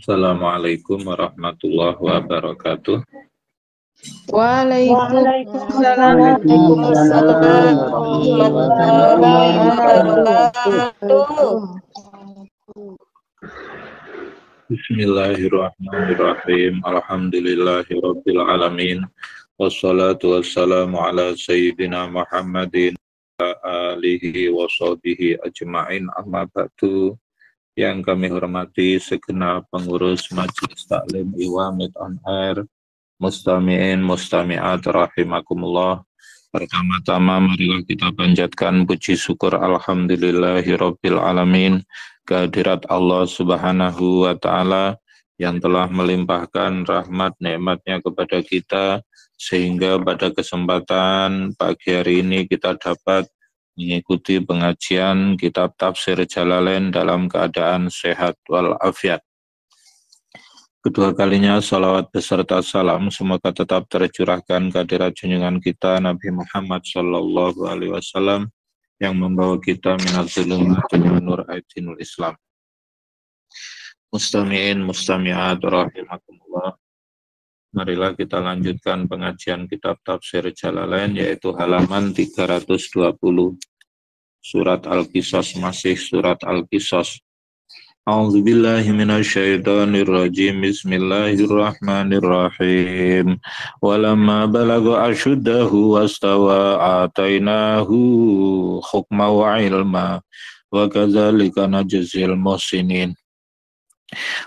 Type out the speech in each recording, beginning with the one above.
Assalamualaikum warahmatullahi wabarakatuh. Waalaikumsalam warahmatullahi wabarakatuh. Bismillahirrahmanirrahim. Alhamdulillahirabbil alamin. Wassalatu wassalamu ala sayyidina Muhammadin wa alihi wa sahbihi ajma'in, amma ba'du. Yang kami hormati segenap pengurus Majelis Taklim Iwamid on Air, mustami'in mustami'at rahimakumullah. Pertama-tama marilah kita panjatkan puji syukur alhamdulillahirabbil alamin kehadirat Allah Subhanahu wa taala yang telah melimpahkan rahmat nikmatnya kepada kita sehingga pada kesempatan pagi hari ini kita dapat mengikuti pengajian kitab Tafsir Jalalain dalam keadaan sehat walafiat. Kedua kalinya salawat beserta salam semoga tetap tercurahkan kehadirat junjungan kita Nabi Muhammad sallallahu alaihi wasallam yang membawa kita minaz zulumati ila nur ainul Islam. Mustami'in mustami'at rahimakumullah. Marilah kita lanjutkan pengajian kitab Tafsir Jalalain yaitu halaman 320. Surat Al-Qisas, masih surat Al-Qisas. A'udzubillahi minasyaitonirrajim. Bismillahirrahmanirrahim. Walamma balagha ashuddahu wastawa atainahu hukma wa ilma wa kadzalika najzil muhsinin.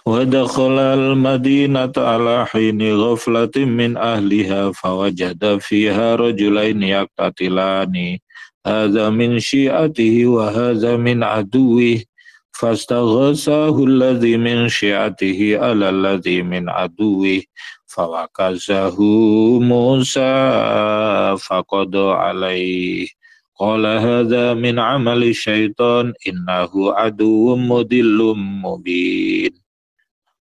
Wa dakhala al-madinata ala hini ghaflatin min ahliha fawajada fiha rajulaini yaqtatilani hadza min syi'atihi wa hadza min aduwwihi fastaghasahu alladhi min syi'atihi ala alladhi min aduwwihi fawakazahu Musa faqada alaihi qala hadza min amali syaitan innahu aduwwum mudillum mubin.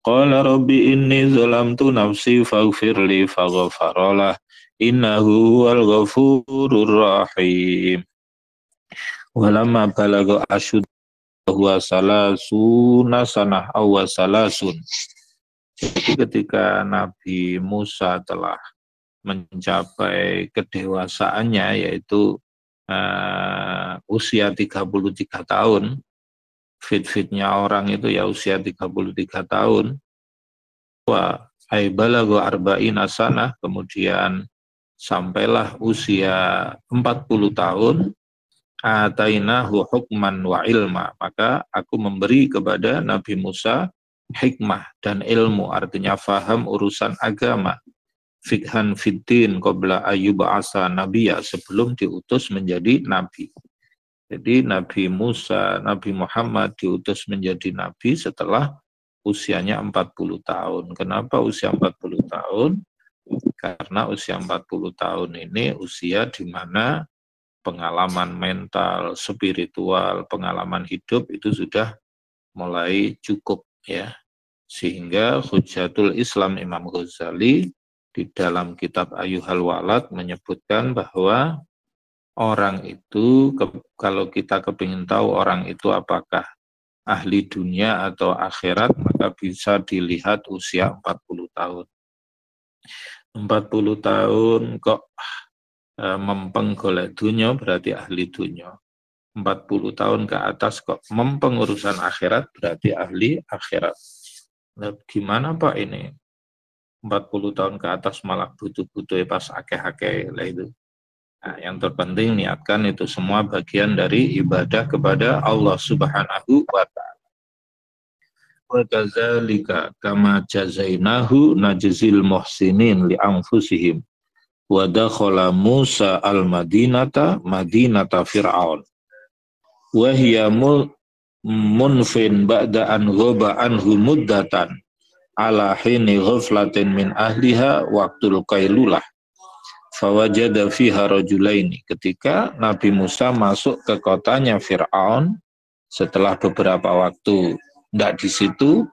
Qala rabbi inni zalamtu nafsi faghfirli faghfaralah innahu huwal ghafurur rahim. Walamma balagha asyuddahu wa salasuna sanah aw salasun. Jadi ketika Nabi Musa telah mencapai kedewasaannya yaitu usia 33 tahun, fit-fitnya orang itu ya usia 33 tahun, wa ay balagha arba'ina sanah, kemudian sampailah usia 40 tahun, atainahu hukman wa ilma, maka aku memberi kepada Nabi Musa hikmah dan ilmu, artinya faham urusan agama, fikhan fiddin qabla ayyub asa nabiya, sebelum diutus menjadi nabi. Jadi Nabi Musa, Nabi Muhammad diutus menjadi nabi setelah usianya 40 tahun. Kenapa usia 40 tahun? Karena usia 40 tahun ini usia di mana pengalaman mental, spiritual, pengalaman hidup itu sudah mulai cukup ya. Sehingga Hujjatul Islam Imam Ghazali di dalam kitab Ayyuhal Walad menyebutkan bahwa orang itu, kalau kita kepingin tahu orang itu apakah ahli dunia atau akhirat, maka bisa dilihat usia 40 tahun. 40 tahun kok mempeng golek dunia berarti ahli dunia. 40 tahun ke atas kok mempeng urusan akhirat berarti ahli akhirat. Nah, gimana Pak ini? 40 tahun ke atas malah butuh-butuh pas akeh-akeh lah itu. Nah, yang terpenting niatkan itu semua bagian dari ibadah kepada Allah Subhanahu wa ta'ala. Wa kadzalika kama jazainahu najzil muhsinin li anfusihim. Wa dakhala Musa al-Madinata madinata Fir'aun. Wa hiya munfin ba'da an ghaba anhu muddatan ala hini ghaflatin min ahliha waqtul qailulah. Fawajada fiha rajulaini. Ketika Nabi Musa masuk ke kotanya Fir'aun setelah beberapa waktu tidak di situ,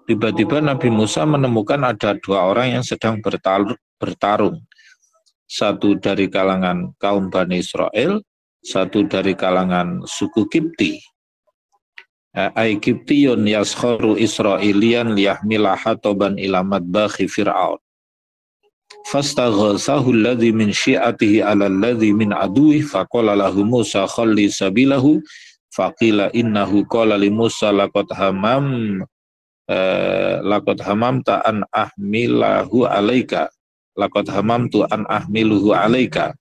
tiba-tiba Nabi Musa menemukan ada dua orang yang sedang bertarung. Satu dari kalangan kaum Bani Israel, satu dari kalangan suku Kipti. Ai kiptiyun yaskharu israilian liyahmila hatoban ila madbakhi fir'aun. Fastaghasahu alladhi min syi'atihi ala alladhi min aduih faqala lahu Musa khalli sabilahu faqila innahu qala li Musa laqad hamamta an ahmilahu alaika laqad hamamtu an ahmiluhu alaika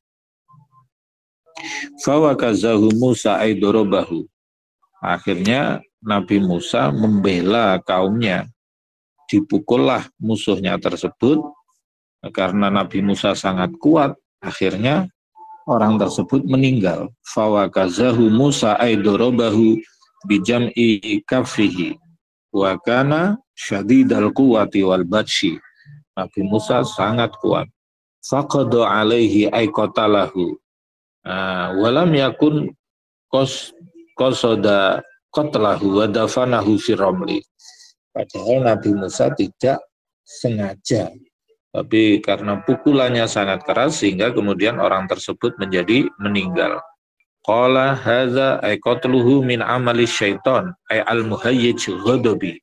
fawakazahu Musa aidorobahu. Akhirnya Nabi Musa membela kaumnya, dipukullah musuhnya tersebut karena Nabi Musa sangat kuat. Akhirnya orang tersebut meninggal. Fawakazahu Musa aidorobahu bijam'i kafihi wa kana syadidal quwati wal batshi. Nabi Musa sangat kuat. Faqadu alaihi aiqatalahu walam yakun qasada qatlahu wa dafanahu fi ramli. Padahal Nabi Musa tidak sengaja, tapi karena pukulannya sangat keras sehingga kemudian orang tersebut menjadi meninggal. Qala hadza ay qatluhu min amali syaitan ay al muhayyij ghadabi.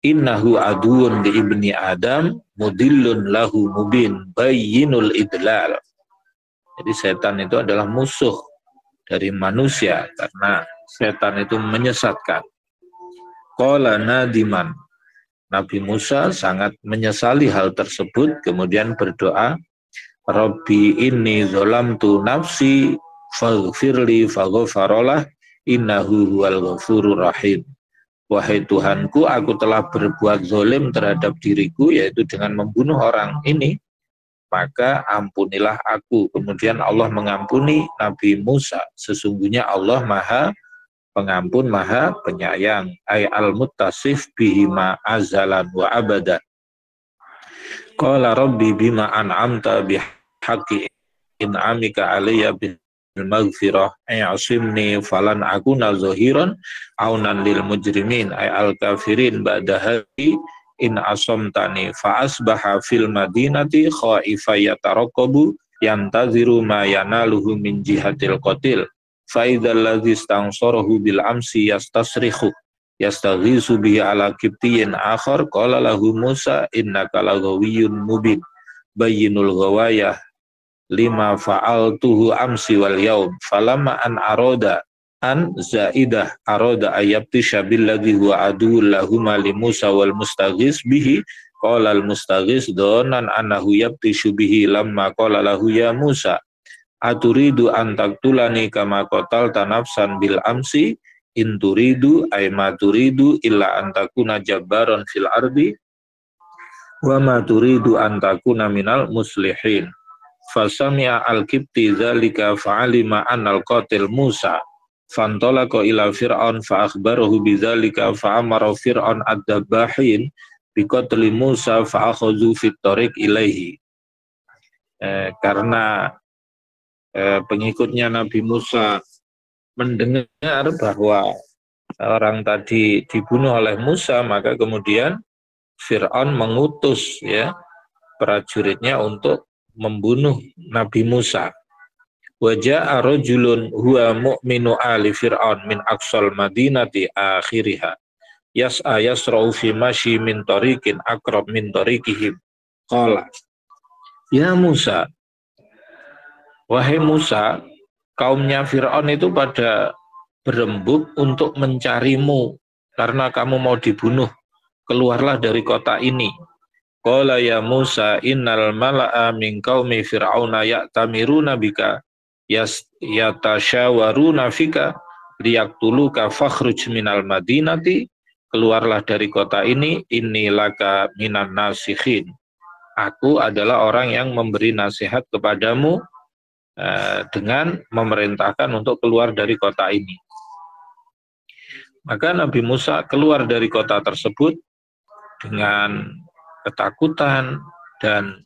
Innahu aduun li ibni Adam mudillun lahu mubin bayyinul idlal. Jadi setan itu adalah musuh dari manusia karena setan itu menyesatkan. Qala nadiman. Nabi Musa sangat menyesali hal tersebut, kemudian berdoa, Rabbi inni zolamtu nafsi faghfirli faghfarolah innahu huwal ghafurur rahim. Wahai Tuhanku, aku telah berbuat zalim terhadap diriku, yaitu dengan membunuh orang ini, maka ampunilah aku. Kemudian Allah mengampuni Nabi Musa. Sesungguhnya Allah Maha Pengampun, Maha Penyayang. Ay al-muttasif bihima azalan wa abadan. Qala rabbi bima an'amta bihaqqi in'amika alayya bil maghfirah asimni falan akuna zahiran aunan lil mujrimin ay al-kafirin ba'da hadhi in asamtani fa asbaha fil madinati khaifa yataraqabu yantaziru ma yanaluhu min jihatil qatil fa idzal ladzi istansarahu bil amsi yastasrikhu yastaghisu bihi ala kibtiyin akhar qala lahu Musa innaka lagawiyyun mubin bayyinul ghawayah lima fa'altuhu amsi wal yaum falamma an aroda an zaidah aroda ayabtisha billadhi huwa aduul lahuma li Musa wal mustaghis bihi qala al mustaghis donan annahu yabtishu bihi lamma qala lahu ya Musa aturidu an taqtulani kama qatalta nafsan bil amsi in turidu ay ma turidu illa an takuna jabbaron fil ardi wa ma turidu an takuna minal muslihin. Fasami'a al-kibti dzalika fa'alima annal qatil Musa fantalaqa ila fir'aun fa akhbarahu bidzalika fa amara fir'aun ad-dabahin biqatli Musa fa akhadhu fit tariq ilaihi. Karena pengikutnya Nabi Musa mendengar bahwa orang tadi dibunuh oleh Musa, maka kemudian Fir'aun mengutus prajuritnya untuk membunuh Nabi Musa. Waja'a rajulun huwa mu'minu ali Fir'aun min aqsal madinati akhiriha yas'a yasra'u fi mashi min tariqin aqrab min tariqihim qala ya Musa, wahai Musa, kaumnya Fir'aun itu pada berembuk untuk mencarimu karena kamu mau dibunuh, keluarlah dari kota ini. Qala ya Musa innal mala'a min qaumi fir'auna ya'tamiruna bika yatasyawaruna fika liyaqtuluka fakhruj minal madinati, keluarlah dari kota ini, inni laka minan nasikhin. Aku adalah orang yang memberi nasihat kepadamu dengan memerintahkan untuk keluar dari kota ini. Maka Nabi Musa keluar dari kota tersebut dengan ketakutan dan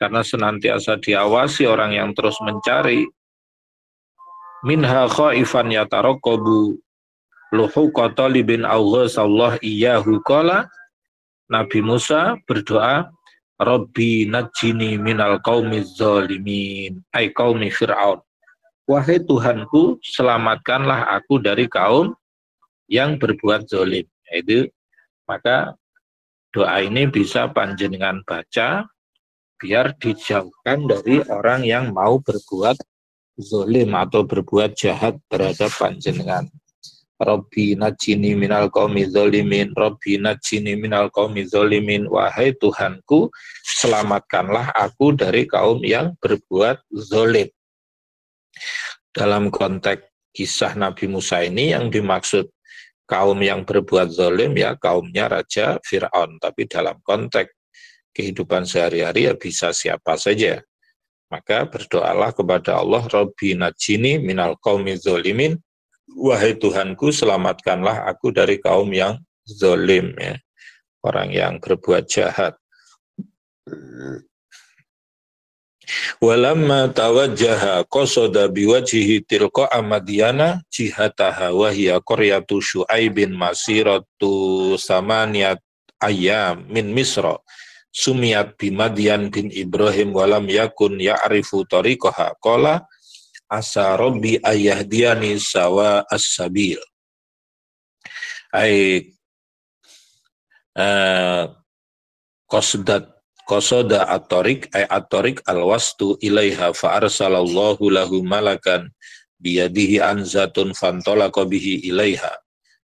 karena senantiasa diawasi orang yang terus mencari. Minha khaifan yataraqabu luhuqa talibin awghasallah iyyahu qala. Nabi Musa berdoa, Rabbi najjini minal qaumiz zalimin ay qaumi Fir'aun. Wahai Tuhanku, selamatkanlah aku dari kaum yang berbuat zalim. Itu maka doa ini bisa panjenengan baca biar dijauhkan dari orang yang mau berbuat zalim atau berbuat jahat terhadap panjenengan. Rabbi najini minal qaumi zalimin, Rabbi najini minal qaumi zalimin, wahai Tuhanku, selamatkanlah aku dari kaum yang berbuat zalim. Dalam konteks kisah Nabi Musa ini yang dimaksud kaum yang berbuat zalim ya kaumnya Raja Fir'aun, tapi dalam konteks kehidupan sehari-hari ya bisa siapa saja. Maka berdoalah kepada Allah, Rabbi najini minal qaumi zalimin, wahai Tuhanku, selamatkanlah aku dari kaum yang zalim, ya, orang yang berbuat jahat. Walamma tawajjaha qasada biwajhihi tilqa Madyana jihataha wa hiya qaryatu Syu'aibin masiratu samaniyat ayyam min Misra sumiyat bi Madyan bin Ibrahim walam yakun ya'rifu tariqaha qala asa rabbi ayahdiyani sawa as-sabil. Ai qasada at-tariq ay at-tariq al-wastu ilaiha fa arsalallahu lahu malakan biyadihi anzatun fantalaqa bihi ilaiha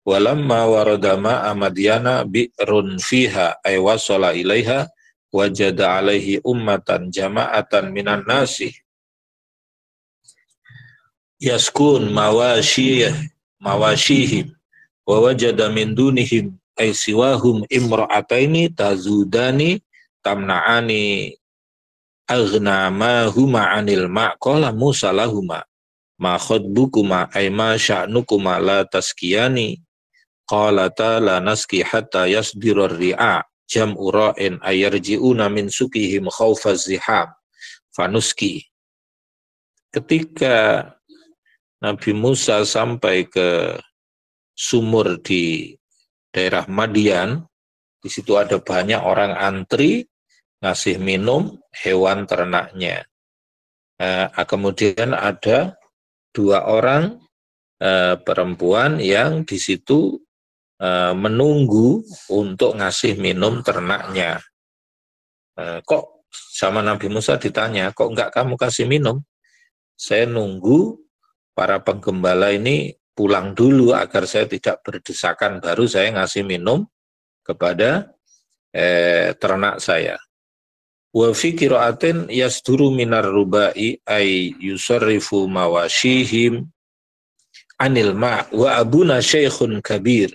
walamma warada ma'a Madyana bi'run fiha ay wasala ilaiha wajada alaihi ummatan jama'atan minan nasi yaskun mawashihim wa wajada min dunihim ay siwahum imra'ataini tazudani tamna'ani aghnamahuma 'anil ma' qala Musa lahuma ma khadbukuma ay ma sya'nukuma la taskiyani qalata la naski hatta yasdiru ar-ri'a jam'u ra'in ayarji'una min sukihim khawfaz ziham fanuski. Ketika Nabi Musa sampai ke sumur di daerah Madyan, di situ ada banyak orang antri ngasih minum hewan ternaknya. Kemudian ada 2 orang perempuan yang di situ menunggu untuk ngasih minum ternaknya. Kok sama Nabi Musa ditanya, kok enggak kamu kasih minum? Saya nunggu para penggembala ini pulang dulu agar saya tidak berdesakan, baru saya ngasih minum kepada ternak saya. Wa fi qira'atin yasduru minar rubai ay yusarrifu mawashihim anil ma' wa abuna syaikhun kabir.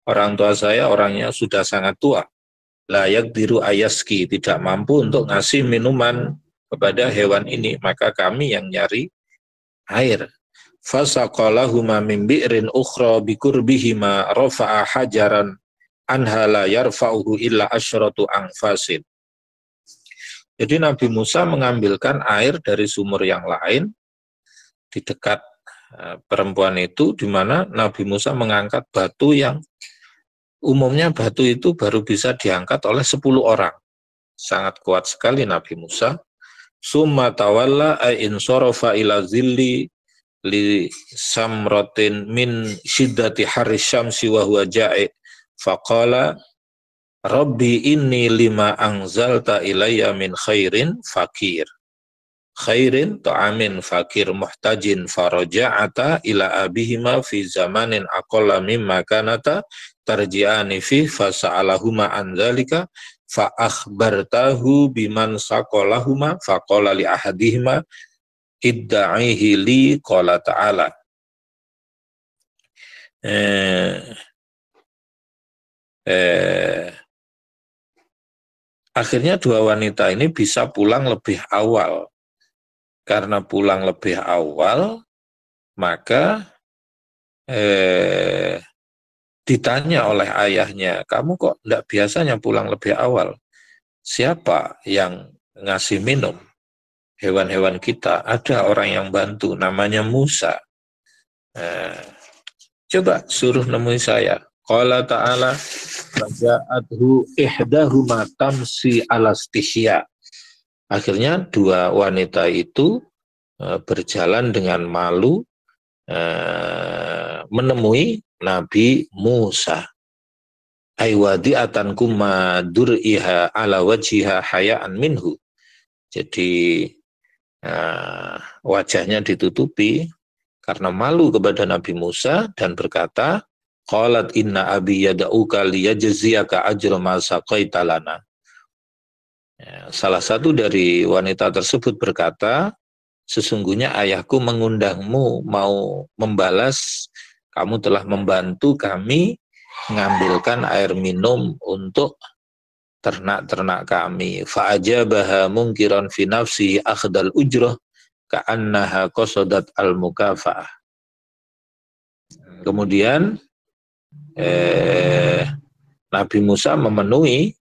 Orang tua saya orangnya sudah sangat tua. Layak diru ayaski, tidak mampu untuk ngasih minuman kepada hewan ini, maka kami yang nyari air. Fasaqalahuma min bi'rin ukhra bikurbihima rafa'a hajaran anha la yarfa'uhu illa asyratu anfasin. Jadi Nabi Musa mengambilkan air dari sumur yang lain di dekat perempuan itu, di mana Nabi Musa mengangkat batu yang umumnya batu itu baru bisa diangkat oleh 10 orang. Sangat kuat sekali Nabi Musa. Summa tawalla ay insarafa ila zilli li samratin min syiddati harri syamsi wa huwa ja'i faqala Rabbi inni lima anzalta ilayya min khairin fakir. Khairin ta'amin fakir muhtajin faraja'ata ila abihima fi zamanin aqalla mimma kanata tarji'ani fi fasa'alahuma anzalika fa akhbartahu biman saqalahuma faqala li ahadihima idda'ihi li qala ta'ala. Akhirnya 2 wanita ini bisa pulang lebih awal. Karena pulang lebih awal, maka ditanya oleh ayahnya, kamu kok tidak biasanya pulang lebih awal? Siapa yang ngasih minum hewan-hewan kita? Ada orang yang bantu, namanya Musa. Coba suruh nemui saya. Qala ta'ala faja'athu ihdahuma tamsi ala istihya. Akhirnya 2 wanita itu berjalan dengan malu menemui Nabi Musa. Aywadi'atan kuma dur'iha ala wajiha haya'an minhu. Jadi wajahnya ditutupi karena malu kepada Nabi Musa dan berkata, qalat inna abi yada'uka liyajziyaka ajra ma saqaita lana. Salah satu dari wanita tersebut berkata, sesungguhnya ayahku mengundangmu mau membalas kamu telah membantu kami mengambilkan air minum untuk ternak-ternak kami. Fa'ajabaha mungkiran fi nafsi akhdal ujrah ka'annaha qasadat al-mukafa'ah. Kemudian Nabi Musa memenuhi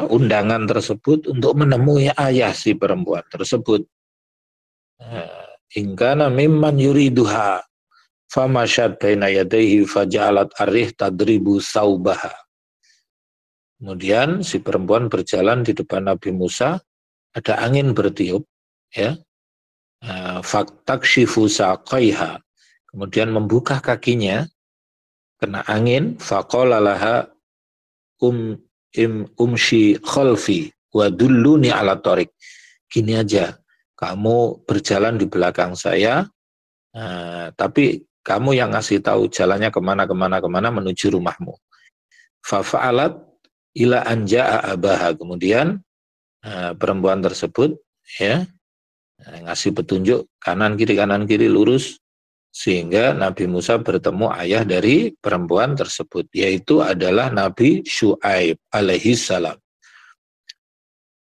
undangan tersebut untuk menemui ayah si perempuan tersebut. Ingkana mimman yuriduha famasyad baina yadayhi faja'alat arih tadribu saubaha. Kemudian si perempuan berjalan di depan Nabi Musa, ada angin bertiup, ya. Faktakshifu saqaiha. Kemudian membuka kakinya, kena angin, faqala laha umshi khalfi wa dulluni ala tariq. Gini aja, kamu berjalan di belakang saya, tapi kamu yang ngasih tahu jalannya kemana menuju rumahmu. Fa'alat ila anja'a abaha. Kemudian perempuan tersebut ya ngasih petunjuk kanan kiri lurus, sehingga Nabi Musa bertemu ayah dari perempuan tersebut, yaitu adalah Nabi Syu'aib alaihi salam.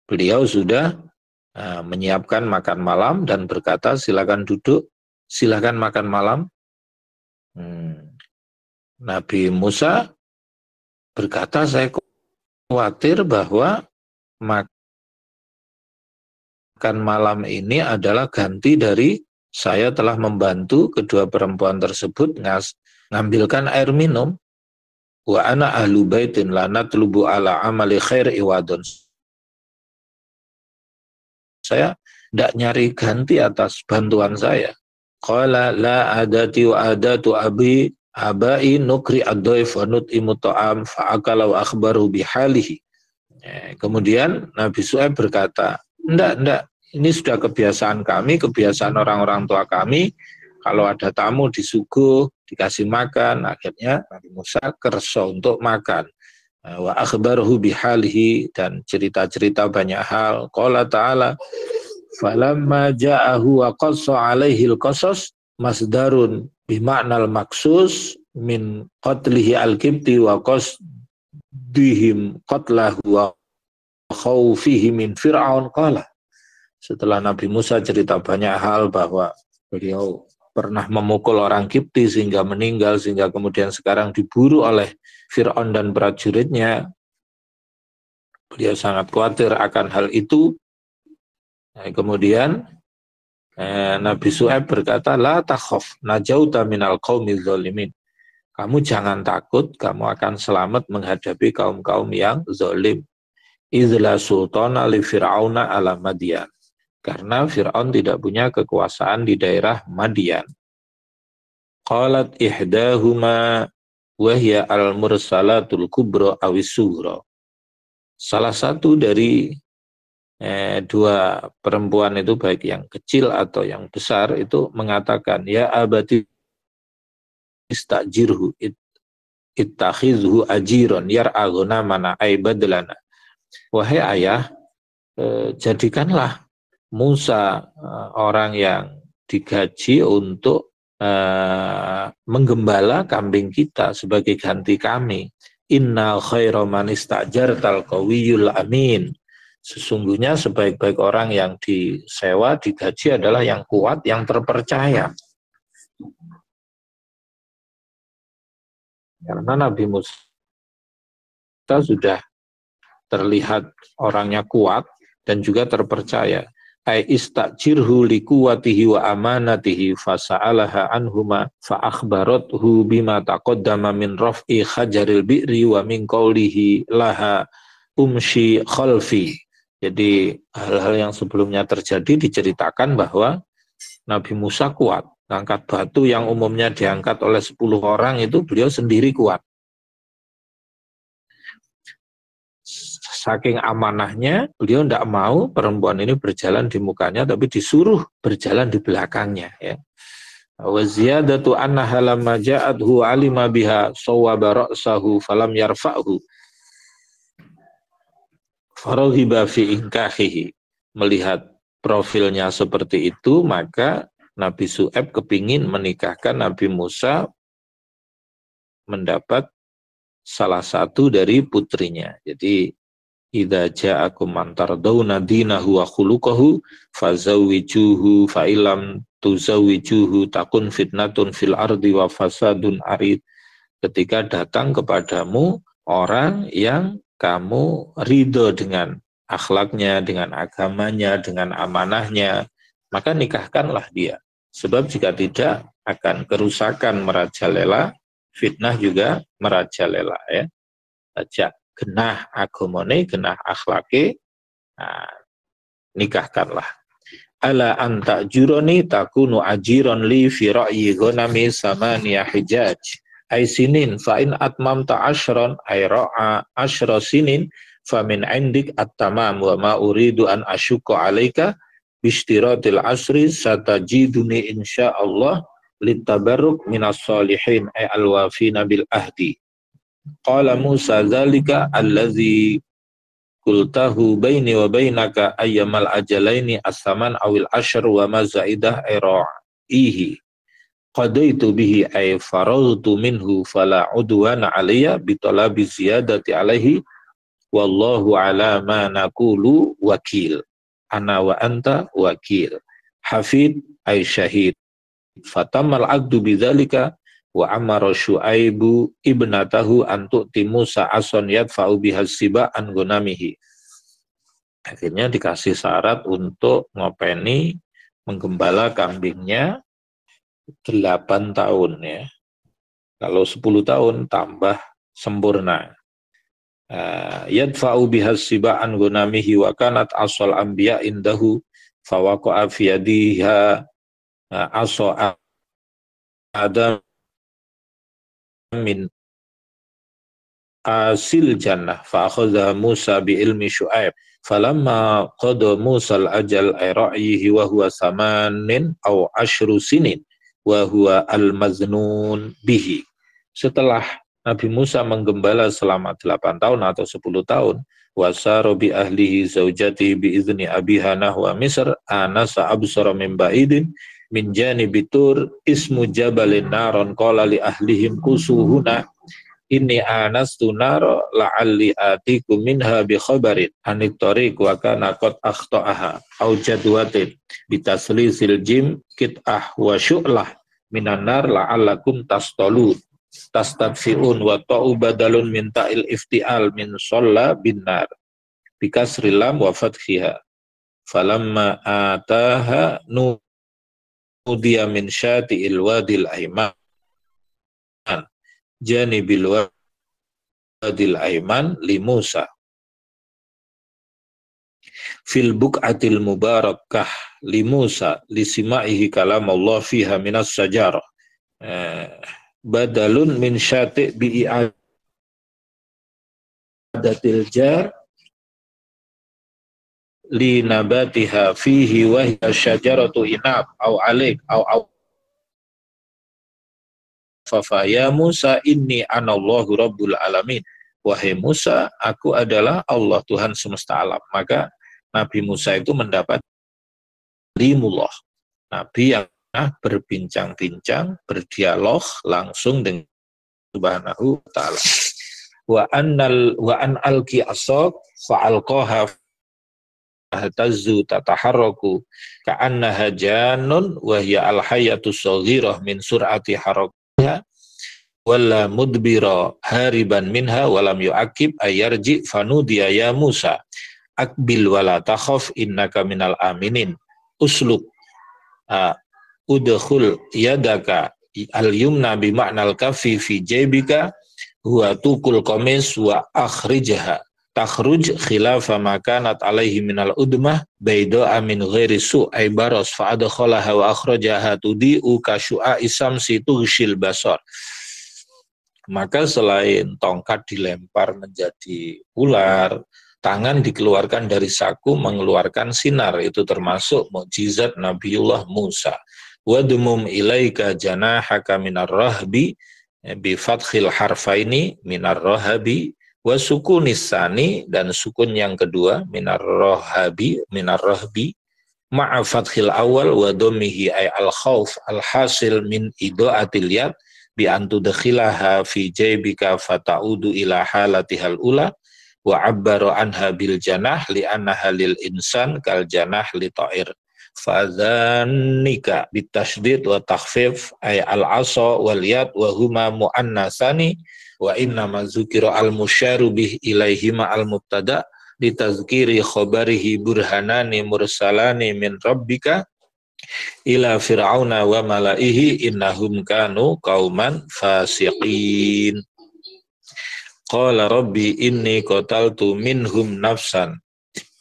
Beliau sudah menyiapkan makan malam dan berkata, silakan duduk, silakan makan malam. Nabi Musa berkata, saya khawatir bahwa makan malam ini adalah ganti dari saya telah membantu kedua perempuan tersebut ngambilkan air minum. Wa ana ahlu baitin la natlubu ala amali khair iwadun. Saya tidak nyari ganti atas bantuan saya. Qala la adati wa adatu abai nukri ad-daif wa nut'imu ta'am fa'akala wa akhbaru bihalihi. Kemudian Nabi Syu'aib berkata, enggak, ini sudah kebiasaan kami, kebiasaan orang-orang tua kami, kalau ada tamu disuguh, dikasih makan, akhirnya Nabi Musa kerso untuk makan. Wa akhbaruhu bihalihi, dan cerita-cerita banyak hal. Qala ta'ala, falamma ja'ahu wa qassa alaihi al-qasas masdarun bima'nal maksus min qatlihi al-kibti wa qasdihim qatlahu wa khawfihi min fir'aun. Qala, setelah Nabi Musa cerita banyak hal bahwa beliau pernah memukul orang Kipti sehingga meninggal, sehingga kemudian sekarang diburu oleh Fir'aun dan prajuritnya. Beliau sangat khawatir akan hal itu. Kemudian Nabi Syu'aib berkata, la takhaf najauta minal qaumil zalimin. Kamu jangan takut, kamu akan selamat menghadapi kaum-kaum yang zalim. Idzla sultana li fir'auna ala Madian. Karena Fir'aun tidak punya kekuasaan di daerah Madian. Qalat ihdahuma wahya al-mursalatul kubra awis sughra. Salah satu dari dua perempuan itu, baik yang kecil atau yang besar, itu mengatakan, ya abati istajirhu ittakhidhu ajiron yar'aguna mana aibadlana. Wahai ayah, jadikanlah Musa orang yang digaji untuk menggembala kambing kita sebagai ganti kami. Inna khaira man istajartal qawiyul amin. Sesungguhnya sebaik-baik orang yang disewa, digaji adalah yang kuat, yang terpercaya. Karena Nabi Musa sudah terlihat orangnya kuat dan juga terpercaya. Ai istajirhu liquwatihi wa amanatihi fasa'alaha anhuma fa akhbarathu bima taqaddama min raf'i khajaril bi'ri wa min qawlihi laha umshi khalfi. Jadi hal-hal yang sebelumnya terjadi diceritakan bahwa Nabi Musa kuat. Angkat batu yang umumnya diangkat oleh 10 orang itu beliau sendiri kuat. Saking amanahnya, beliau tidak mau perempuan ini berjalan di mukanya, tapi disuruh berjalan di belakangnya. Ya. Wa ziyadatu annaha lamma ja'athu alima biha sawwaba ra'sahu falam yarfa'hu faraghiba fi inkahihi. Melihat profilnya seperti itu, maka Nabi Syuaib kepingin menikahkan Nabi Musa mendapat salah satu dari putrinya. Jadi idza ja'akum man tardawna dinahu wa khuluquhu fazawwijuhu fa illam tuzawwijuhu takun fitnatun fil ardi wa fasadun arid. Ketika datang kepadamu orang yang kamu ridho dengan akhlaknya, dengan agamanya, dengan amanahnya, maka nikahkanlah dia. Sebab jika tidak akan kerusakan merajalela, fitnah juga merajalela. Ya. Saja genah agamane, genah akhlake, nah, nikahkanlah. Ala anta juroni takunu ajiron li fi ra'yi ghanami samaniya hijaj ay sinin fa in atmamta ashron ay ra'a ashra sinin fa min indik at-tamam wa ma uridu an asyukka alaika bishtiratil asri satajiduni insyaallah litabarruk minas solihin ay alwafina bil ahdi. Qala Musa dzalika allazi qultahu baini wa bainaka ayyamal ajalaini as-saman awil ashr wa ma zaidah ira'ihi qadaitu bihi ay faragtu minhu fala udwana alayya bitalabi ziyadati alaihi wallahu ala ma naqulu wakil ana wa anta wakil hafid ay syahid fatamal aqdu bidzalika wa amara Syuaibu ibnatahu an tu'ti Musa ason yadfa'u bihasiba an gunamihi. Akhirnya dikasih syarat untuk ngopeni menggembala kambingnya 8 tahun ya. Kalau 10 tahun tambah sempurna. Yadfa'u bihasiba an gunamihi wa kanat asal anbiya indahu fawaqa'a fi yadiha asa Adam min asil jannah fa akhadha Musa bi ilmi Syuaib falamma qada Musa al-ajal ay ra'yihi wa huwa samanin aw ashru sinin wa huwa al-maznun bihi. Setelah Nabi Musa menggembala selama 8 tahun atau 10 tahun wasara bi ahlihi zaujati bi izni abiha nahwa Misr anasa absara min ba'idin min janibi tur ismu jabalin naron qala li ahlihim kusuhuna inni anastu naro la'alli atikum minha bi khabarin anit tariq wa kana qad akhtaaha au jadwatin bitaslisil jim kit'ah wa syu'lah minan nar la'allakum tastolun tastadfi'un wa ta'u badalun min ta'il iftial min shalla bin nar bikasril lam wa fathiha falamma ataha udiya min syati'il wadil aiman janibil wadil aiman li Musa fil buq'atil mubarakah li Musa li sima'ihi kalam Allah fiha minas sajarah badalun min syati' bi i'adatil jar li nabatiha fihi wa hiya syajaratu inab au alik au fa ya Musa inni anallahu rabbul alamin. Wahai Musa, aku adalah Allah Tuhan semesta alam. Maka Nabi Musa itu mendapat limullah, Nabi yang berbincang-bincang, berdialog langsung dengan Subhanahu wa ta'ala. Wa an alqi asaq fa alqaha tahtazzu tataharraku ka'annaha jannun wa hiya al-hayatu shaghirah min sur'ati harakatiha wala mudbira hariban minha walam yu'aqib ayarji fanudiya ya Musa akbil wala takhaf innaka minal aminin usluk udkhul yadaka al-yumna bima'nal kafi fi jaybika huwa tukul qamis wa akhrijha takhruj khilafa ma kanat alaihi minal udmah bayda'a min ghairi su'ai baros fa'adkhalaha wa akhrajaha tudi'u kasyu'a isamsi tughshil basar. Maka selain tongkat dilempar menjadi ular, tangan dikeluarkan dari saku mengeluarkan sinar, itu termasuk mukjizat Nabiullah Musa. Wadmum ilaika janahaka minar rahbi bi fathil harfaini minar rahabi wa sukunis sani, dan sukun yang kedua minar rahbi ma'a fathil awal wa dhammihi ay al khauf al hasil min idaatil yad bi antu dakhilaha fi jaybika fataudu ila halatihal ula wa abbara anha bil janah li annaha lil insan kal janah li ta'ir fadhanika bitasydid wa takhfif ay al asa wal yad wa huma muannasani wa inna ma dzukira al musyaru bih ilaihima al mubtada li tazkiri khabarihi burhanani mursalani min rabbika ila fir'auna wa malaihi innahum kanu qauman fasiqin. Qala rabbi inni qataltu minhum nafsan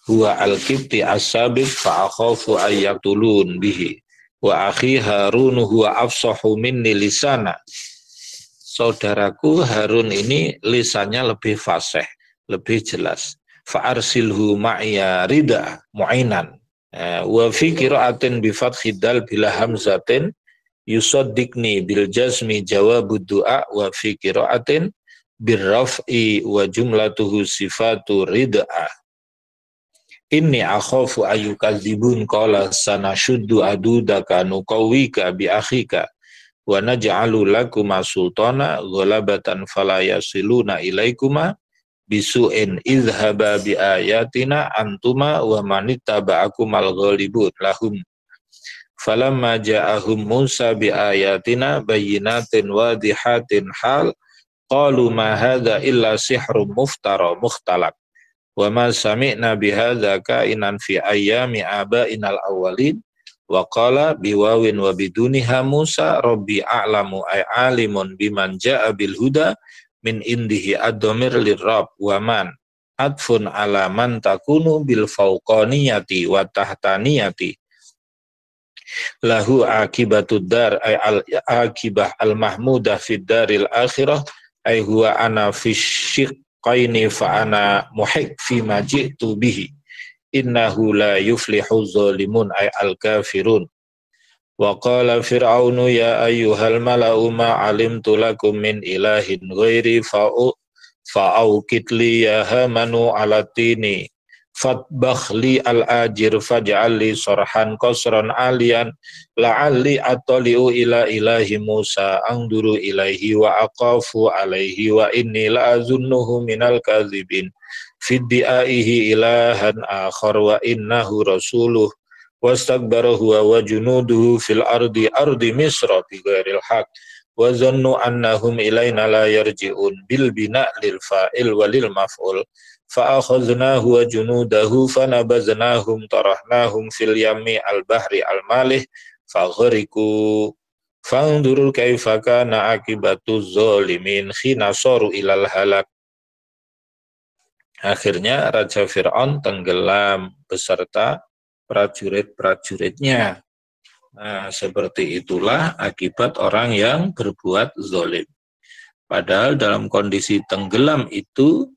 huwa al-qibti as-sabiq fa akhafu ay yaqtulun bihi wa akhi Harun huwa afsahu minni lisana. Saudaraku Harun ini lisannya lebih fasih, lebih jelas. Fa arsilhu ma'iya rida mu'inan. Wa fi qira'atin bi fathid dal bila hamzatin yusaddiqni bil jazmi jawabud du'a wa fi qira'atin bir raf'i wa jumlatuhu sifatu rid'a. Inni akhafu ayyukadzibun qala sanashuddu adudaka nuqawwika bi akhika wa naj'alu lakuma sultana ghalabatan fala yasiluna ilaikuma bisu'in idhaba bi ayatina antuma wa manittaba'akumal ghalibun lahum falamma ja'ahum Musa bi ayatina bayyinatin wadihatin hal qalu ma hadza illa sihrun muftara mukhtalaq wa ma sami'na bi hadza kainan fi ayyami aba'inal awwalin wa qala biwawin wa biduniha Musa rabbi a'lamu ay alimun biman ja'a bil huda min indihi ad-dhamir lirrab wa man adfun ala man takunu bil fawqaniyati wa tahtaniyati lahu akibatud dar ay al akibah al mahmudah fid daril akhirah ay huwa ana fi syiqqaini fa ana muhiq fi ma ji'tu bihi innahu la yuflihu zalimun ay al kafirun. Wa qala fir'aunu ya ayyuhal mala'u ma 'alimtu lakum min ilahin ghairi fa'auqid li ya hamanu 'ala tini fatbakh li al-ajir faj'al li sarhan qasran 'aliyan la'alli attali'u ila ilahi Musa anzuru ilaihi wa aqafu alaihi wa inni la'azunnuhu minal kadzibin fiddi'aihi ilahan akhar wa innahu rasuluh wastakbara huwa wa junuduhu fil ardi misra bighairil haq wa zannu annahum ilaina la yarji'un bil bina lil fa'il wa lil maf'ul fa akhadnahu wa junudahu fanabaznahum tarahnahum fil yammi al bahri al malih fa ghariqu fanzur kaifa kana akibatuz zalimin khina saru ilal halak. Akhirnya Raja Fir'aun tenggelam beserta prajurit-prajuritnya. Nah, seperti itulah akibat orang yang berbuat zalim. Padahal dalam kondisi tenggelam itu,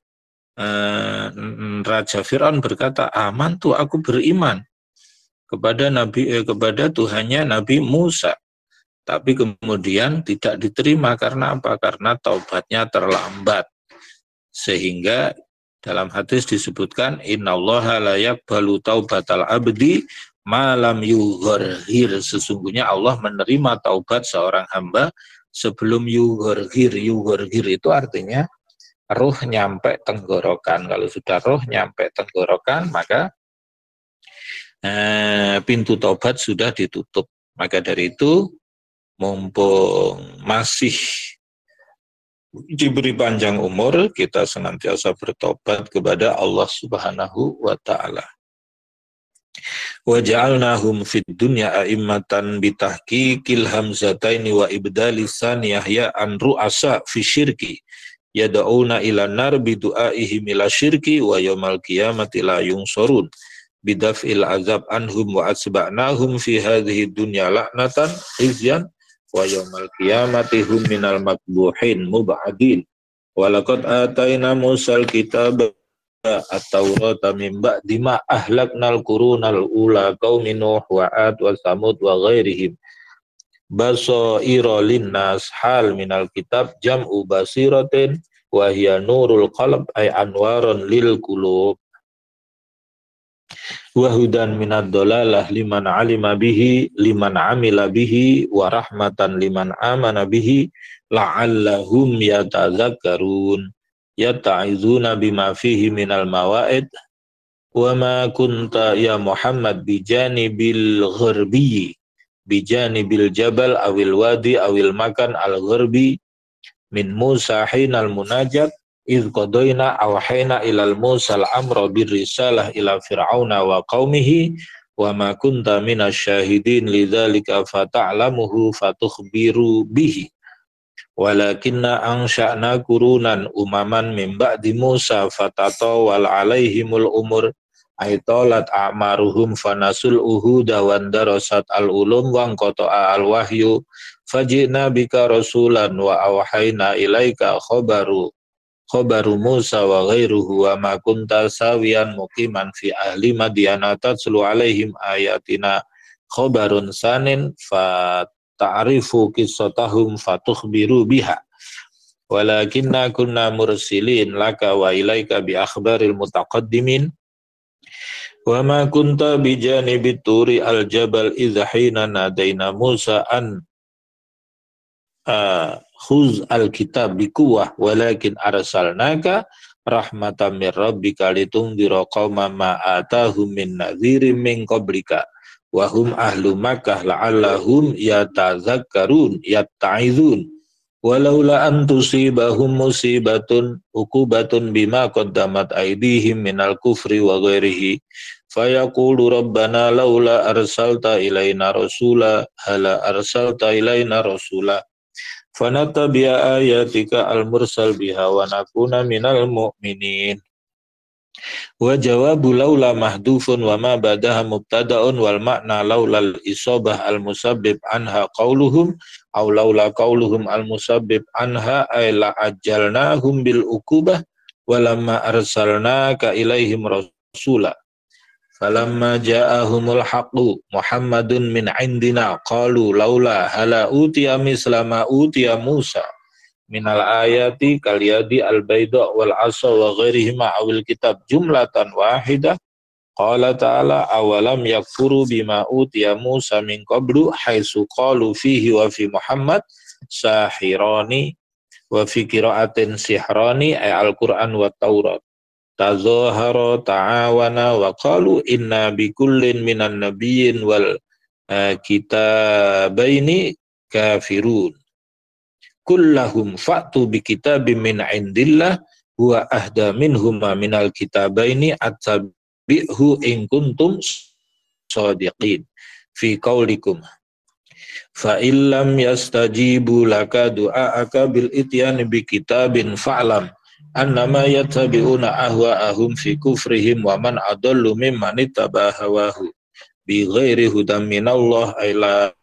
Raja Fir'aun berkata, amantu, aku beriman kepada Tuhannya Nabi Musa. Tapi kemudian tidak diterima karena apa? Karena taubatnya terlambat. Sehingga dalam hadis disebutkan innallaha la yaqbalu taubatal abdi ma lam yugharhir. Sesungguhnya Allah menerima taubat seorang hamba sebelum yugharhir. Yugharhir itu artinya ruh nyampe tenggorokan. Kalau sudah ruh nyampe tenggorokan, maka pintu taubat sudah ditutup. Maka dari itu, mumpung masih diberi panjang umur, kita senantiasa bertobat kepada Allah Subhanahu wa ta'ala. Wa ja'alnahum fid dunya a'immatan bitahqiqil hamzataini wa ibdali tsaniyah ya an ru'asa fi syirki yad'una ila nar bidu'aihim ila syirki wa yaumal qiyamati la yungsurun bidaf'il azab anhum wa asba'nahum fi hadhihi dunya la'natan khizyan wa yaumal qiyamati hum minal makbuhin mub'adin wa laqad ataina Musal kitaba at-taurata min ba'di ma ahlaknal qurunal ula qaumi Nuh wa 'ad wa Samud wa ghairihim basaira linnas hal minal kitab jam'u basiratin wa hiya nurul qalb ay anwaron lil qulub wa hudan minad dalalah liman alima bihi liman amila bihi wa rahmatan liman amana bihi la'allahum yatadzakkarun yata'izuna bima fihi minal mawa'id wa ma kunta ya Muhammad bijanibil gharbi bijanibil jabal awil wadi awil makan al gharbi min Musa hinal munajat idh qadayna awhayna ilal Musa al-amra birrisalah ila fir'auna wa qaumihi wa ma kunta minasyahidin lidzalika fata'lamuhu fatukhbiru bihi walakinna ansha'na kurunan umaman min ba'di Musa fatatawal alaihimul umur aitolat a'maruhum fanasul uhuda wan darasat al-ulum wa qata'a al-wahyu fajina bika rasulan wa awhayna ilaika khabaru Musa wa ghairuhu wa ma kunta sawiyan muqiman fi ahli Madyana tatslu alaihim ayatina khabarun sanin fa ta'rifu qissatahum fatukhbiru biha walakinna kunna mursilin laka wa ilaika bi akhbaril mutaqaddimin wa ma kunta bijanibit turi al jabal idza hina nadaina Musa an khuz al-kitab bikuwah walakin arsalnaka rahmatan mir rabbika litundira qauman ma atahum min nadhirin min qablika wa hum ahlu Makkah la'allahum yatadzakkarun yatta'izun walaula an tusibahum musibatun uqubatun bima qaddamat aydihim minal kufri wa ghairihi fayaqulu rabbana laula arsalta ilaina rasula hala arsalta ilaina rasula fanatabi'a ayatika al-mursal biha wa nakuna minal mu'minin wa jawabu laula mahdufun wa ma badaha mubtada'un wal makna laula al-isabah al-musabbib anha qawluhum aw laula qawluhum al-musabbib anha ay la ajjalnahum bil uqubah wa lamma arsalnaka ilaihim rasula falamma ja'ahumul haqqu Muhammadun min indina qalu laula hala utiya mislama utiya Musa minal ayati kaliyadi al-bayda wal asa wa ghairihima awil kitab jumlatan wahidah qala ta'ala awalam yakfuru bima utiya Musa min qablu haitsu qalu fihi wa fi Muhammad sahirani wa fi qira'atin sihrani ay al-Qur'an wa Taurat tazahara ta'awana wa qalu inna bikullin minan nabiyyin wal kitabaini kafirun kullahum fa'tu bi kitabim min indillah huwa ahda minhuma minal kitabaini attabi'hu in kuntum shadiqin fi qaulikum fa illam yastajibu laka du'aaka bil ityani bi kitabin fa'lam annama yattabi'una ahwa'ahum fi kufrihim wa man adallu mimman ittaba hawahu bi ghairi hudam minallah ila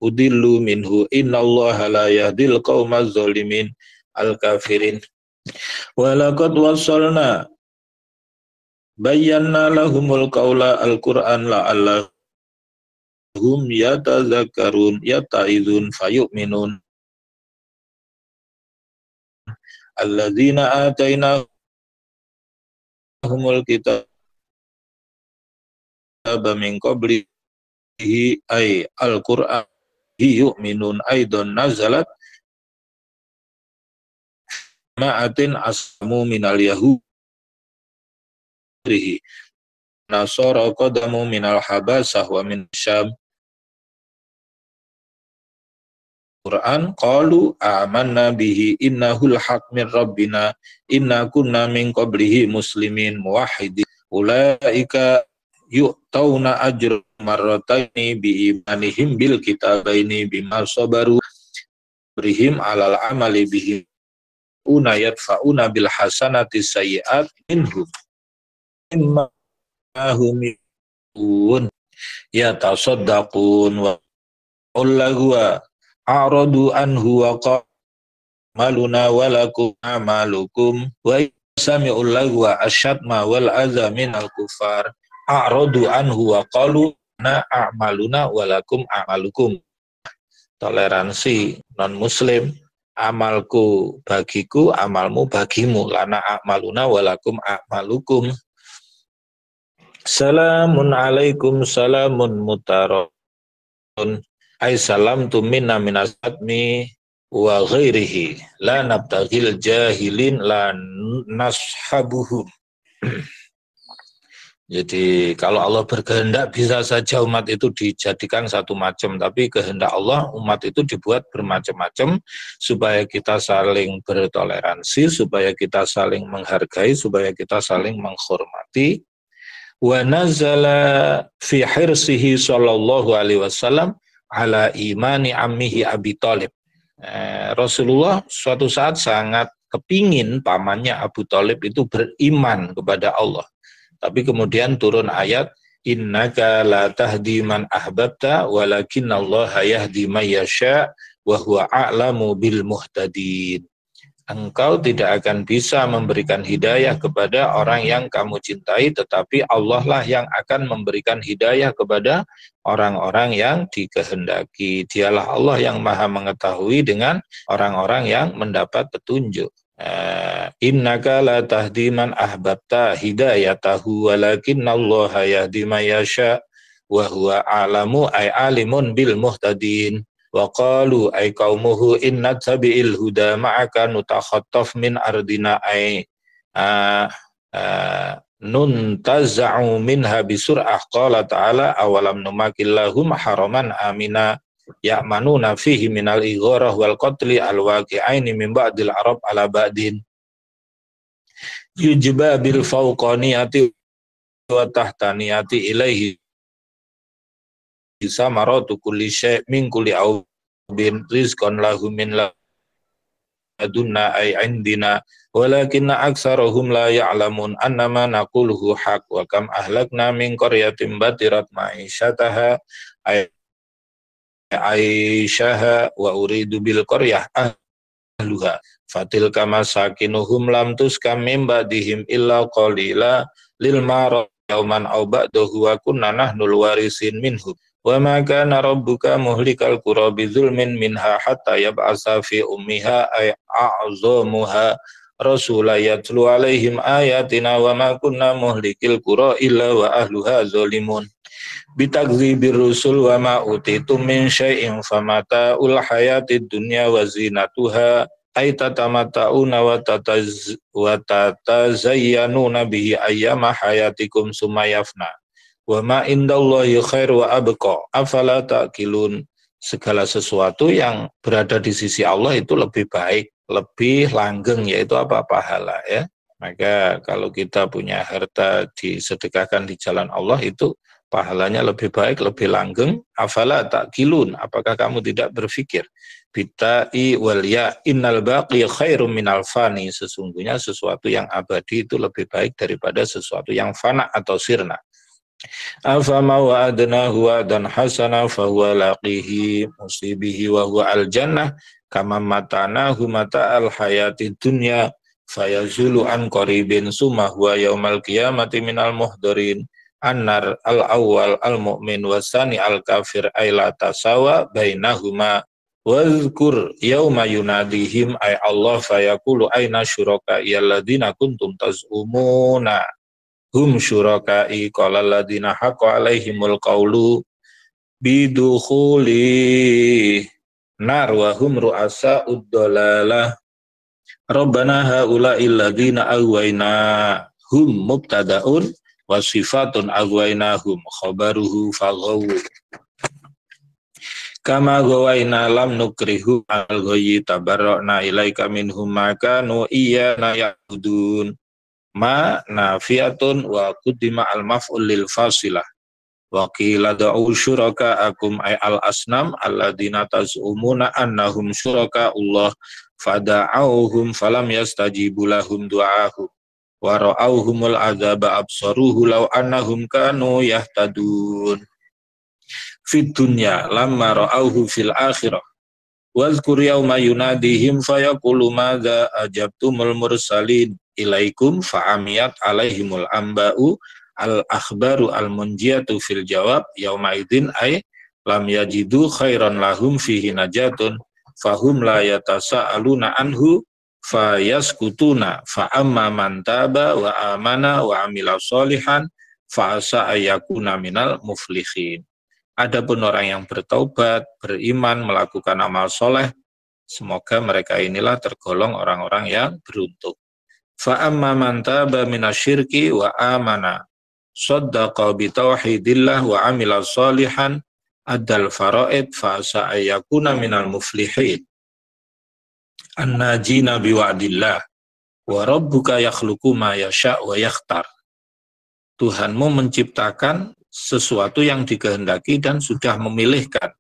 udillu minhu innallaha la yahdil qaumaz zalimin al-kafirin wa laqad wassalna bayyana lahumul qawla al-Qur'an la'allahum yatadzakkarun yata'izun fayu'minun alladzina atainahumul kitaba min qablihi ay al-Qur'an yu'minun aidan nazalat ma'atin asmu minal yahudi nasara qadamu minal habasah wa min syam Quran qalu amanna bihi innahul haq min rabbina inna kunna min qablihi muslimin muwahhidin ulaika yu'tauna ajra marrataini bi imanihim bil kitabaini bima sabaru brihim alal amali bihim una yadfa'una bil hasanati sayyi'at minhum mimma hum yatasaddaqun wa ullahu a'radu anhu wa qamaluna walakum amalukum wa sami'ul lagwa asyatma wal adza minal kufar a'radu anhu wa qalu na a'maluna walakum amalukum. Toleransi non muslim, amalku bagiku, amalmu bagimu, lana a'maluna walakum a'malukum. Salamun alaikum salamun mutarakun ay salam tu minna minasatmi wa ghairihi la nabtaghil jahilin la nashabuhum. Jadi kalau Allah berkehendak bisa saja umat itu dijadikan satu macam, tapi kehendak Allah umat itu dibuat bermacam-macam supaya kita saling bertoleransi, supaya kita saling menghargai, supaya kita saling menghormati. Wa nazala fi hirsihi sallallahu alaihi wasallam ala imani ammihi Abi Thalib. Rasulullah suatu saat sangat kepingin pamannya Abu Thalib itu beriman kepada Allah. Tapi kemudian turun ayat innaka la tahdi man ahbabta walakinallaha yahdi may yasha wa huwa a'lamu bil muhtadin. Engkau tidak akan bisa memberikan hidayah kepada orang yang kamu cintai, tetapi Allah lah yang akan memberikan hidayah kepada orang-orang yang dikehendaki. Dialah Allah yang maha mengetahui dengan orang-orang yang mendapat petunjuk. Innaka la tahdi man ahbabta hidayatahu walakinallaha yahdi may yasha wa huwa a'lamu ay alimun bil muhtadin. Wa qalu ay qaumuhu inna tabi'il huda ma'aka nutakhattaf min ardina ay nuntaza'u minha bisur'ah. Qala ta'ala awalam numakillahum haraman amina ya'manuna fihi minal igharah wal qatli al-waqi'aini min ba'dil arab ala ba'din yujba bil fawqaniyati wa tahtaniyati ilaihi samaratu kulli syai' min kulli aubin rizqan lahu min ladunna ay indina walakinna aktsarahum la ya'lamun annama naquluhu haq wa kam ahlakna min qaryatin batirat ma'isyataha Aisyah wa uridu bil qaryah ahluha fatilka masakinuhum lam tuskam min ba'dihim illa qalila lil marad yauman aw ba'dahu wa kunna nahnul warisin minhu wa ma kana rabbuka muhlikal qura bizulmin minha hatta yab'asa fi ummiha ay a'zamuha rasula yatlu alaihim ayatina wa ma kunna muhlikil qura illa wa ahluha zalimun bitakdzibir rusul wa ma utitum min syai'in famata'ul hayatid dunya wa zinatuha ay tatamata'una wa tatazayyanuna bihi ayyama hayatikum sumayafna wa ma indallahi khair wa abqa afala ta'qilun. Segala sesuatu yang berada di sisi Allah itu lebih baik, lebih langgeng, yaitu apa? Pahala, ya. Maka kalau kita punya harta disedekahkan di jalan Allah itu pahalanya lebih baik, lebih langgeng. Afala ta'qilun, apakah kamu tidak berpikir? Bitai wal ya innal baqi khairum minal fani, sesungguhnya sesuatu yang abadi itu lebih baik daripada sesuatu yang fana atau sirna. Afama wa'adnahu wa'dan hasana fahuwa laqihi musibihi wa huwa al jannah kama matanahu mata'al hayati dunya fayazulu an qaribin summa huwa yaumal qiyamati minal muhdarin. Annar al-awwal al-mu'min wasani al-kafir ayla tasawa bainahuma wazkur yawma yunadihim ay Allah fayaqulu ayna syuraka iyalladina kuntum taz'umuna hum syurakai qala alladina haqqa alaihimul qawlu bidukhuli nar wa hum ru'asa'ud dalalah rabbana haula illadina aghwayna hum mubtada'un wasifatun agwainahum khabaruhu faghaw kama gawaina lam nukrihu al-ghayyi tabarra'na ilaika minhum makanu iyana ya'budun ma nafiatun wa qudima al-maf'ul lil fasilah Wa qila da'u syuraka'akum ay al-asnam alladzina taz'umuna annahum syuraka'ullah fada'auhum falam yastajibu lahum du'ahum wa ra'auhumul adzaba absaruhu law annahum kanu yahtadun fid dunya lamma ra'auhu fil akhirah wazkur yawma yunadihim fayaqulu madza ajabtumul mursalin ilaikum fa'amiyat alaihimul amba'u al-akhbaru al-munjiyatu fil jawab yauma idzin ay lam yajidu khairan lahum fihi najatun fahum la yatasaaluna anhu fayaskutuna fa amma man taba wa amana wa amila sholihan fa asa ayakuna minal muflihin. Adapun orang yang bertaubat, beriman, melakukan amal soleh, semoga mereka inilah tergolong orang-orang yang beruntung. Fa amma man taba minasyirki wa amana saddaqa bi tauhidillah wa amila sholihan adal faraid fa sa'ayakuna minal muflihin annajina bi wa'dillah wa rabbuka yakhluqu ma yasha' wa yakhtar. Tuhanmu menciptakan sesuatu yang dikehendaki dan sudah memilihkan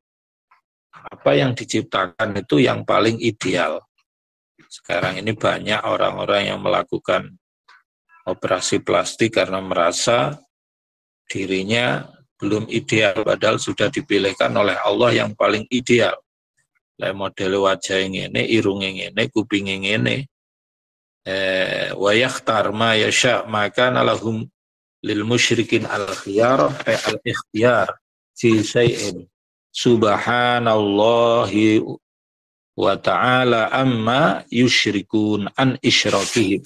apa yang diciptakan itu yang paling ideal. Sekarang ini banyak orang-orang yang melakukan operasi plastik karena merasa dirinya belum ideal, padahal sudah dipilihkan oleh Allah yang paling ideal. Lah model wajah ini, irung ini, kuping ini, wa yakhtar ma yasha, maka lahum lil musyrikin al-khiyar al-ikhtiyar fi syai'in subhanallahi wa ta'ala amma yusyrikun an isyrakihim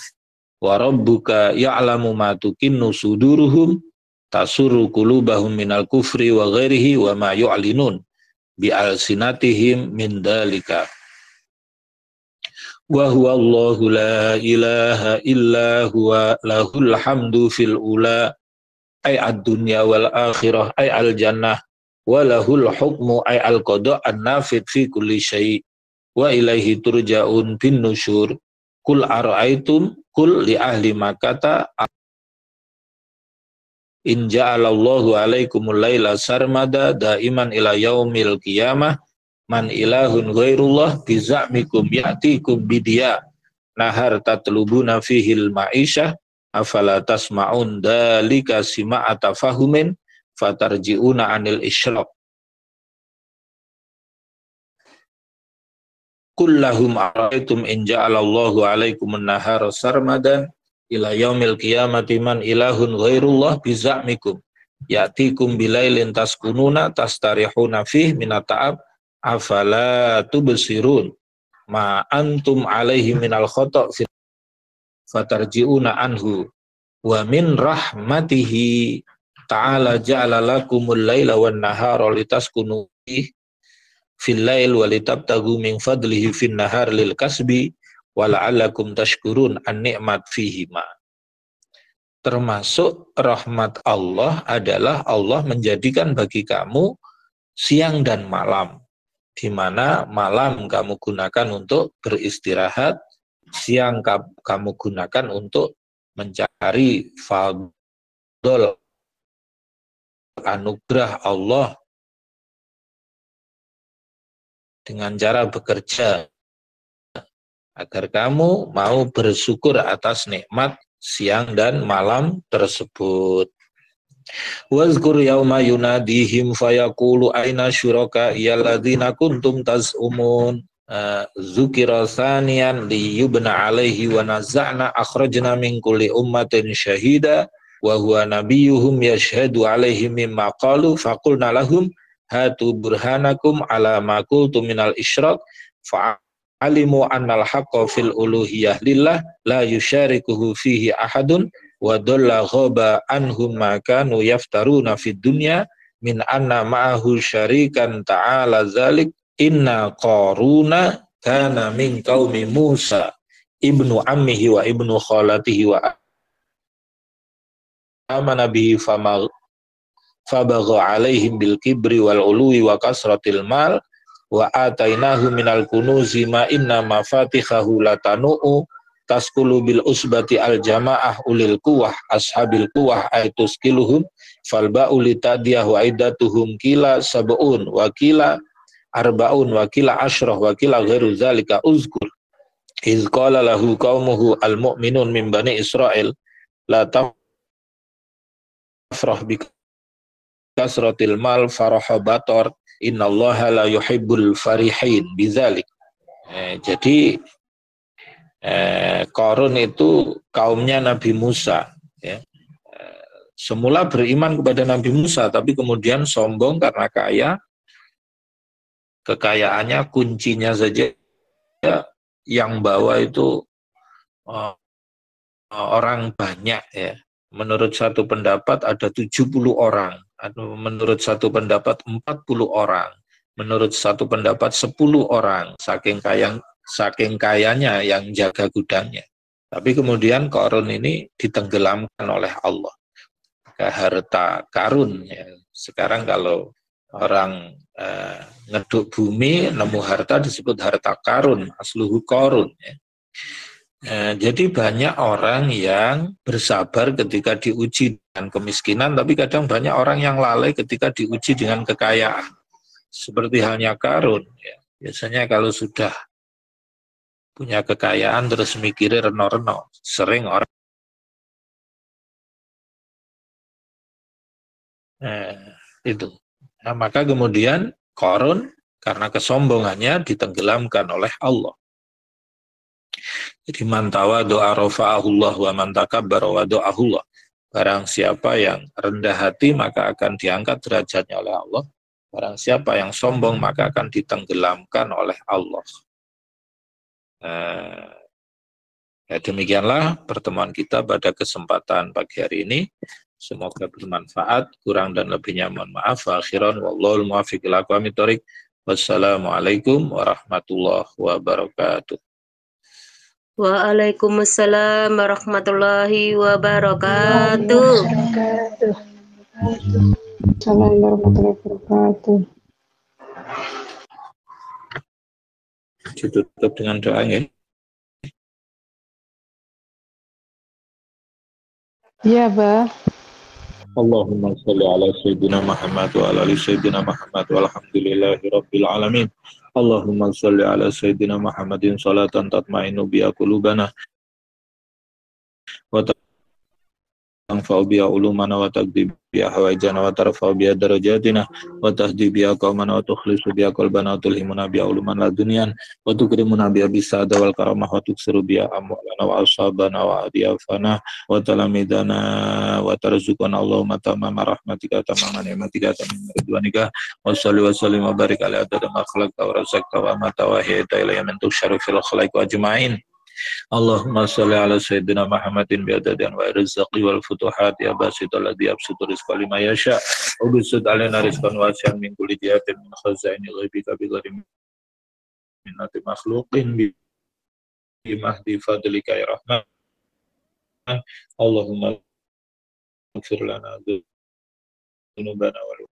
wa rabbuka ya'lamu ma tukinnu suduruhum tasurru qulubahum minal kufri wa ghairihi wa ma yu'linun bi alsinatihim min dalika wa huwa Allahu la ilaha illa huwa lahul hamdu fil ula ay ad-dunya wal akhirah ay al-jannah wa lahul hukmu ay al-qada' an-nafid fi kulli syai' wa ilaihi turja'un bin nusyur kul ara'aitum kul li ahli makata in ja'alallahu alaikumul laila sarmada daiman ila yaumil qiyamah man ilahun ghairullah biza'mikum ya'tikum bidiya nahar tatlubuna fihil ma'isyah afala tasma'un dalika sima'ata fahumin fatarji'una anil isyraq kullahum araitum in ja'alallahu alaikumun nahara sarmadan ila yaumil qiyamati man ilahun ghairullah biza'mikum ya'tikum bilailin taskununa tastarihuna fih minata'ab afala tubsirun ma antum alaihi minal khata' fatarji'una anhu wa min rahmatihi ta'ala ja'ala lakumul laila wan nahara litaskunu fil lail wa litabtagu min fadlihi fin nahar lil kasbi wa la'allakum tashkurun an ni'mat fihi ma. Termasuk rahmat Allah adalah Allah menjadikan bagi kamu siang dan malam, di mana malam kamu gunakan untuk beristirahat, siang kamu gunakan untuk mencari fadl anugerah Allah dengan cara bekerja agar kamu mau bersyukur atas nikmat siang dan malam tersebut. Wazkur yauma yunadihim fayaqulu aina syuraka yalladzina kuntum taz'umun zukira saniyan liyubna alaihi wa naza'na akhrajna min kulli ummatin syahida wa huwa nabiyuhum yashhadu alaihim mimma qalu faqulna lahum hatu burhanakum ala ma qultum minal isyraq fa'alimu annal haqqa fil uluhiyah lillah la yusyarikuhu fihi ahadun wa dhalla ghaba anhum ma kanu yaftaruna fid dunya min anna ma'ahu syarikan ta'ala zalik inna qaruna kana min qaumi Musa ibnu ammihi wa ibnu khalatihi wa amana bihi fabagha alaihim bil kibri wal ului wa kasratil mal wa atainahu minal kunuzi ma inna mafatihahu latanu'u taskulu bil usbati al jamaah ulil quwah ashabil quwah aituskiluhum fal ba'u litadiyah wa iddatuhum kila sab'un wa kila arbaun wa kila asyrah wa kila ghairu zalika uzkur iz qala lahu qaumuhu al mu'minun min bani Israil la tafrah bi kasratil mal faraha bator innallaha la yuhibbul farihin bizalik. Jadi Qarun itu kaumnya Nabi Musa ya. Semula beriman kepada Nabi Musa tapi kemudian sombong karena kaya, kekayaannya kuncinya saja yang bawa itu orang banyak ya. Menurut satu pendapat ada 70 orang, menurut satu pendapat 40 orang, menurut satu pendapat 10 orang, saking kayanya yang jaga gudangnya. Tapi kemudian Qarun ini ditenggelamkan oleh Allah ke harta karun ya. Sekarang kalau orang ngeduk bumi nemu harta disebut harta karun, asluhu Qarun ya. Jadi banyak orang yang bersabar ketika diuji dengan kemiskinan, tapi kadang banyak orang yang lalai ketika diuji dengan kekayaan. Seperti halnya Qarun ya. Biasanya kalau sudah punya kekayaan terus mikirin reno-reno, sering orang itu. Nah, maka kemudian Qarun karena kesombongannya ditenggelamkan oleh Allah. Jadi man tawadhu'a rafa'ahullah wa man takabbara wada'ahullah. Barang siapa yang rendah hati maka akan diangkat derajatnya oleh Allah. Barang siapa yang sombong maka akan ditenggelamkan oleh Allah. Ya demikianlah pertemuan kita pada kesempatan pagi hari ini. Semoga bermanfaat, kurang dan lebihnya mohon maaf. Akhiran wallahul muwaffiq ila aqwamit thoriq. Wassalamualaikum warahmatullahi wabarakatuh. Waalaikumsalam warahmatullahi wabarakatuh. Assalamualaikum warahmatullahi wabarakatuh. Ditutup dengan doa ya. Iya, Bah. Allahumma sholli ala sayyidina Muhammad wa ala ali sayyidina Muhammad walhamdulillahi rabbil alamin. Allahumma sholli ala sayyidina Muhammadin salatan tatma'innu biha qulubana wa tanfa'u biha ulumana wa taqdi biha hawaijana wa tarfa'u biha darajatina wa tahdi biha qaumana wa tukhlisu biha qalbana wa tulhimuna biha uluman ladunian wa tukrimuna biha bisada wal karamah wa tuksiru biha amwalana wa ashabana wa adiyafana wa talamidana wa tarzuqana Allahumma tamama rahmatika tamama ni'matika tamama ridwanika wa salli wa sallim wa barik ala adada ma khalaqta wa razaqta wa amata wa hiyata ilayya min tusyarru fil khalaiq wa ajma'in. Allahumma salli ala sayyidina Muhammadin bi'adadin wa rizqi wal futuhat ya basitul ladhi absutu rizqa lima yasha wa bisud alina rizqan wasi'an min kulli jihatin min khazaini ghaibika bi ghairi minnati makhluqin bi mahdi fadlika ya rahman. Allahumma ighfir lana dzunubana wal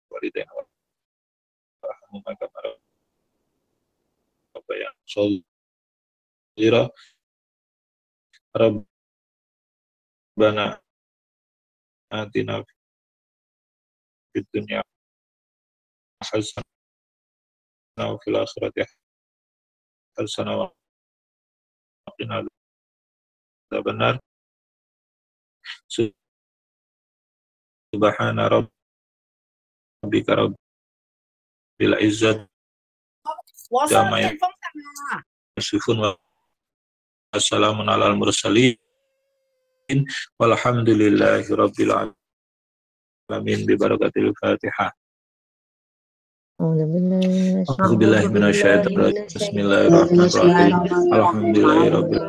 walidayna wa rahmuka kama rabbayana shaghira Rabbana atina fid dunya hasanah wa fil akhirati hasanah wa qina adzabannar. Subhana rabbika rabbil izzati amma yasifun wa assalamun alal mursalin walhamdulillahi rabbil alamin bi barakatil Fatihah. A'udzubillahi minasyaitonir rajim. Bismillahirrahmanirrahim. Alhamdulillahi rabbil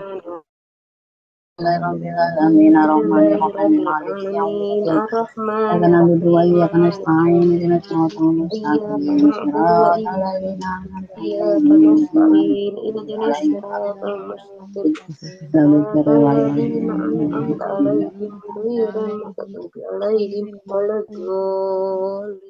Alhamdulillahirrahmanirrahim. Ar-Rahmanir-Rahim. Maliki yaumiddin. Iyyaka na'budu wa iyyaka nasta'in. Ihdinas siratal mustaqim. Shiratal ladzina an'amta 'alaihim Ihdinas siratal mustaqim. ghairil أنعمت عليهم غير المغضوب عليهم ولا الضالين.